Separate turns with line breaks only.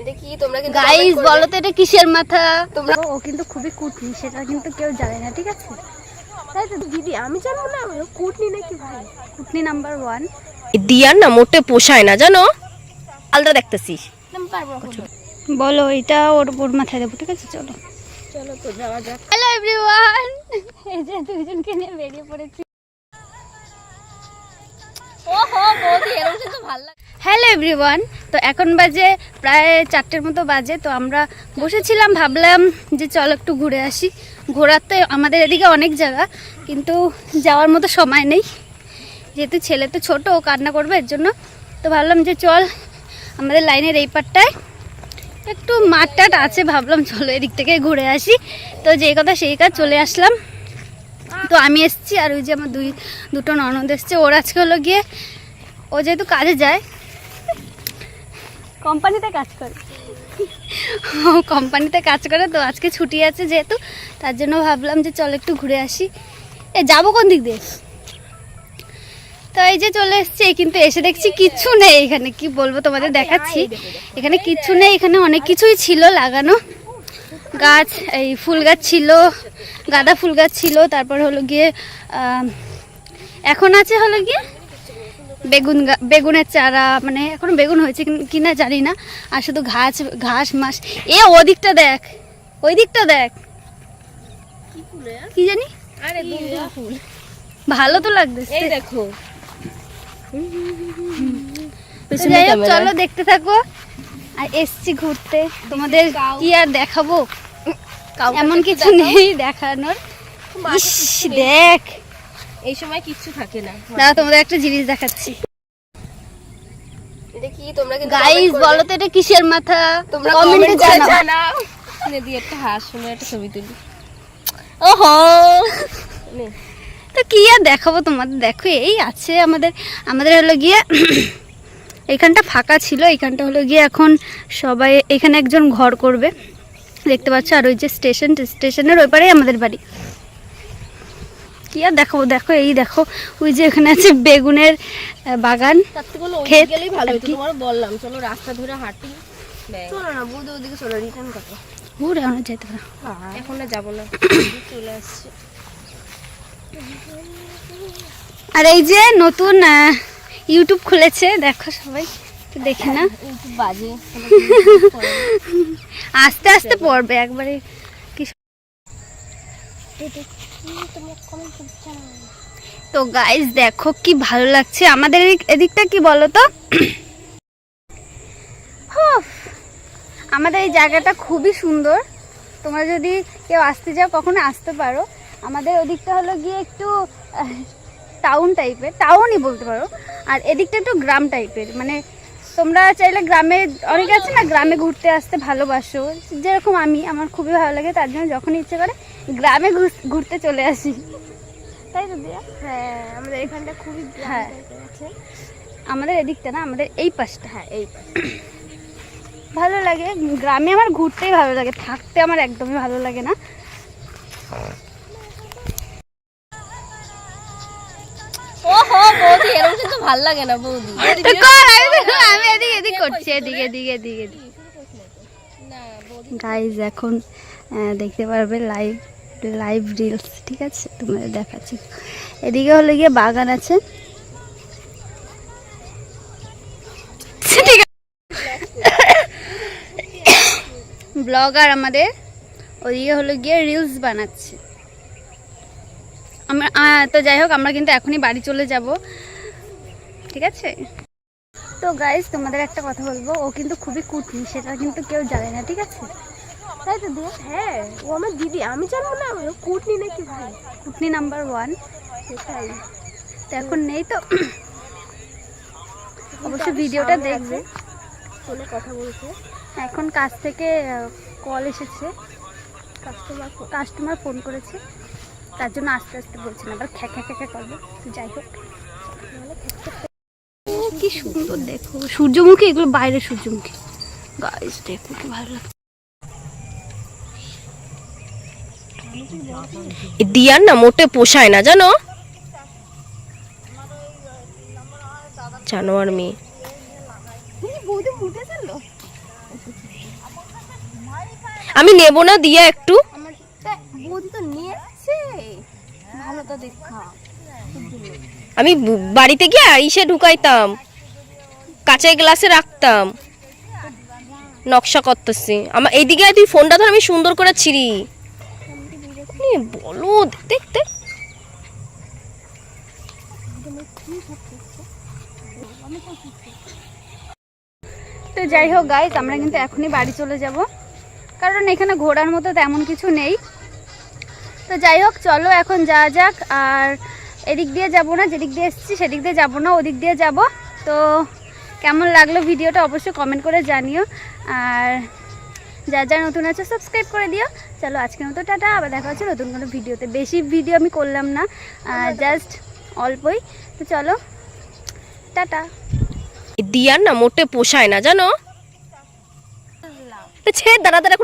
দেখি তোমরা কিন্তু
গাইস বলো তো এটা কিসের মাথা? তোমরা ও কিন্তু খুবই কুটনি, সেটা কিন্তু কেউ জানে না, ঠিক আছে?
তাই তো দিদি, আমি জানবো না কুটনি নাকি ভাই?
কুটনি নাম্বার 1।
দিয়ার না মোটে পোষায় না জানো, আলাদা দেখতেছিস।
বলো এটা ওর মাথায় দেবো, ঠিক আছে? চলো
চলো তো যাওয়া যাক।
হ্যালো এভরিওয়ান, এই যে দুইজনকে নিয়ে বেরিয়ে পড়েছি।
ওহো বৌদি, এরকম কিন্তু ভালো লাগে।
হ্যালো এভরিওয়ান, তো এখন বাজে প্রায় 4টের মতো বাজে। তো আমরা বসেছিলাম, ভাবলাম যে চল একটু ঘুরে আসি। ঘোরার তো আমাদের এদিকে অনেক জায়গা, কিন্তু যাওয়ার মতো সময় নেই, যেহেতু ছেলে তো ছোটো, ও কান্না করবে এর জন্য। তো ভাবলাম যে চল আমাদের লাইনের এই পারটায় একটু মাঠ টাট আছে, ভাবলাম চলো এদিক থেকে ঘুরে আসি। তো যেই কথা সেই কাজ, চলে আসলাম। তো আমি এসছি, আর ওই যে আমার দুটো ননদ এসছে। ওর আজকে হলো গিয়ে, ও যেহেতু কাজে যায়, কোম্পানিতে কাজ করে, কোম্পানিতে কাজ করে, তো আজকে ছুটি আছে যেহেতু, তার জন্য ভাবলাম যে চল একটু ঘুরে আসি। যাবো কোন দিক দিয়ে? তো এই যে চলে এসছি, কিন্তু এসে দেখছি কিচ্ছু নেই এখানে। কি বলবো তোমাদের, দেখাচ্ছি। এখানে কিচ্ছু নেই, এখানে অনেক কিছুই ছিল লাগানো গাছ, এই ফুল গাছ ছিল, গাঁদা ফুল গাছ ছিল, তারপর হলো গিয়ে এখন আছে হলো গিয়ে বেগুনের চারা, মানে এখন বেগুন হয়েছে কিনা জানি না। আর শুধু ঘাস মাস। ওদিকটা দেখ, ওই দিকটা দেখ, কি জানি,
আরে ফুল
ভালো তো লাগতেছে,
এই দেখো।
যাই হোক, চলো দেখতে থাকো। আর এসছি ঘুরতে, তোমাদের কি আর দেখাবো, এমন কিছু নেই দেখানোর। দেখ,
এই সময় কিচ্ছু থাকে না।
দাঁড়া তোমাদের একটা জিনিস দেখাচ্ছি।
দেখি তোমরা কিন্তু
গাইস বলো তো এটা কিসের মাথা?
তোমরা
কমেন্টে
কমেন্টে
জানাও।
জানাও। নে দিয়ে একটা হাস, শুনে একটা ছবি তুলি। ওহো নে,
তো কি আর দেখাবো তোমাদের, দেখো এই আছে আমাদের হলো গিয়ে এখানটা ফাঁকা ছিল, এখানটা হলো গিয়ে এখন সবাই এখানে একজন ঘর করবে, দেখতে পাচ্ছ। আর ওই যে স্টেশনের ওই পারেই আমাদের বাড়ি। কি আর দেখাবো, দেখো এই দেখো, ওই যে এখানে আছে বেগুনের বাগান,
তার থেকে বলো
ক্ষেত
গেলেই ভালো
আর
হতো।
কি।
তোমার বললাম চলো রাস্তা ধরে হাঁটি। চলো না বৌদি, ওদিকে চলো, রিটার্ন করো।
ঘুরে অনেক যেতে পারো।
এখন আর যাবো না, চলে আসছে।
আর এই যে নতুন ইউটিউব খুলেছে, দেখো সবাই, একটু দেখে না,
বাজে
আস্তে আস্তে পড়বে একবারে। তো গাইস দেখো কি ভালো লাগছে আমাদের এদিকটা, কি বলো তো, আমাদের এই জায়গাটা খুবই সুন্দর। তোমরা যদি কেউ আসতে যাও কখনো আসতে পারো। আমাদের ওদিকটা হলো গিয়ে একটু টাউন টাইপের, টাউনই বলতে পারো। আর এদিকটা একটু গ্রাম টাইপের, মানে তোমরা চাইলে গ্রামে, অনেকে আছে না গ্রামে ঘুরতে আসতে ভালোবাসো, যেরকম আমার খুবই ভালো লাগে। তার জন্য যখন ইচ্ছে করে গ্রামে ঘুরতে চলে আসি, তাই তো দিয়া?
হ্যাঁ, আমাদের এখানটা খুবই
হ্যাঁ,
আছে।
আমাদের এদিকটা না, আমাদের এই পাশটা,
হ্যাঁ এই
ভালো লাগে। গ্রামে আমার ঘুরতেই ভালো লাগে, থাকতে আমার একদমই ভালো লাগে না।
ওহো বৌদি, এরকম কিন্তু ভালো লাগে না বৌদি।
আমি এদিক করছি, এদিকে। গাইজ এখন দেখতে পারবে লাইভ রিলস, ঠিক আছে? তোমাদের দেখাচ্ছি। এদিকে হলে গিয়ে বাগান আছে, ব্লগার আমাদের, ওদিকে হলো গিয়ে রিলস বানাচ্ছে। আমরা তো যাই হোক, আমরা কিন্তু এখনই বাড়ি চলে যাব, ঠিক আছে? তো গাইস তোমাদের একটা কথা বলবো, ও কিন্তু খুবই কুটনি, সেটা কিন্তু কেউ জানে না, ঠিক আছে? তাই তো দিয়া?
হ্যাঁ, ও আমার দিদি, আমি জানবো না কুটনি নাকি ভাই?
কুটনি নাম্বার 1,
সেটাই
তো এখন নেই তো। অবশ্যই ভিডিওটা দেখবে।
ফোনে কথা বলছে,
এখন কাজ থেকে কল এসেছে, কাস্টমার ফোন করেছে, তার জন্য আস্তে আস্তে বলছেন, আবার খ্যাঁকা করবে। যাই হোক, কি সুন্দর দেখো সূর্যমুখী, এগুলো বাইরের সূর্যমুখী। গাইস দেখো কি ভালো লাগছে।
দিয়ার না মোটে পোষায় না জানো, জানোয়ার মেয়ে। আমি নেব না দিয়া একটু।
বৌদি তো নিয়েছে, ভালো তো দেখা।
আমি বাড়িতে গিয়ে ইসে ঢুকাইতাম, কাঁচের গ্লাসে রাখতাম। নকশা করতেছি আমার এইদিকে, তুই ফোনটা ধর, আমি সুন্দর করে ছিড়ি। বলো দেখতে
তো যাই হোক গাইস, আমরা কিন্তু এখনই বাড়ি চলে যাব, কারণ এখানে ঘোরার মতো তেমন কিছু নেই। তো যাই হোক, চলো এখন যাওয়া যাক। আর এদিক দিয়ে যাব না, যেদিক দিয়ে এসেছি সেদিক দিয়ে যাব না, ওদিক দিয়ে যাব। তো কেমন লাগলো ভিডিওটা অবশ্যই কমেন্ট করে জানিও। আর যা নতুন আছে সাবস্ক্রাইব করে দিও। চলো আজকের মতো টাটা, আবার দেখা হচ্ছে নতুন কোনো ভিডিওতে। বেশি ভিডিও আমি করলাম না, জাস্ট অল্পই। তো চলো টাটা।
দিয়ার না মোটে পোষায় না জানো। ছে দাঁড়া দাঁড়া।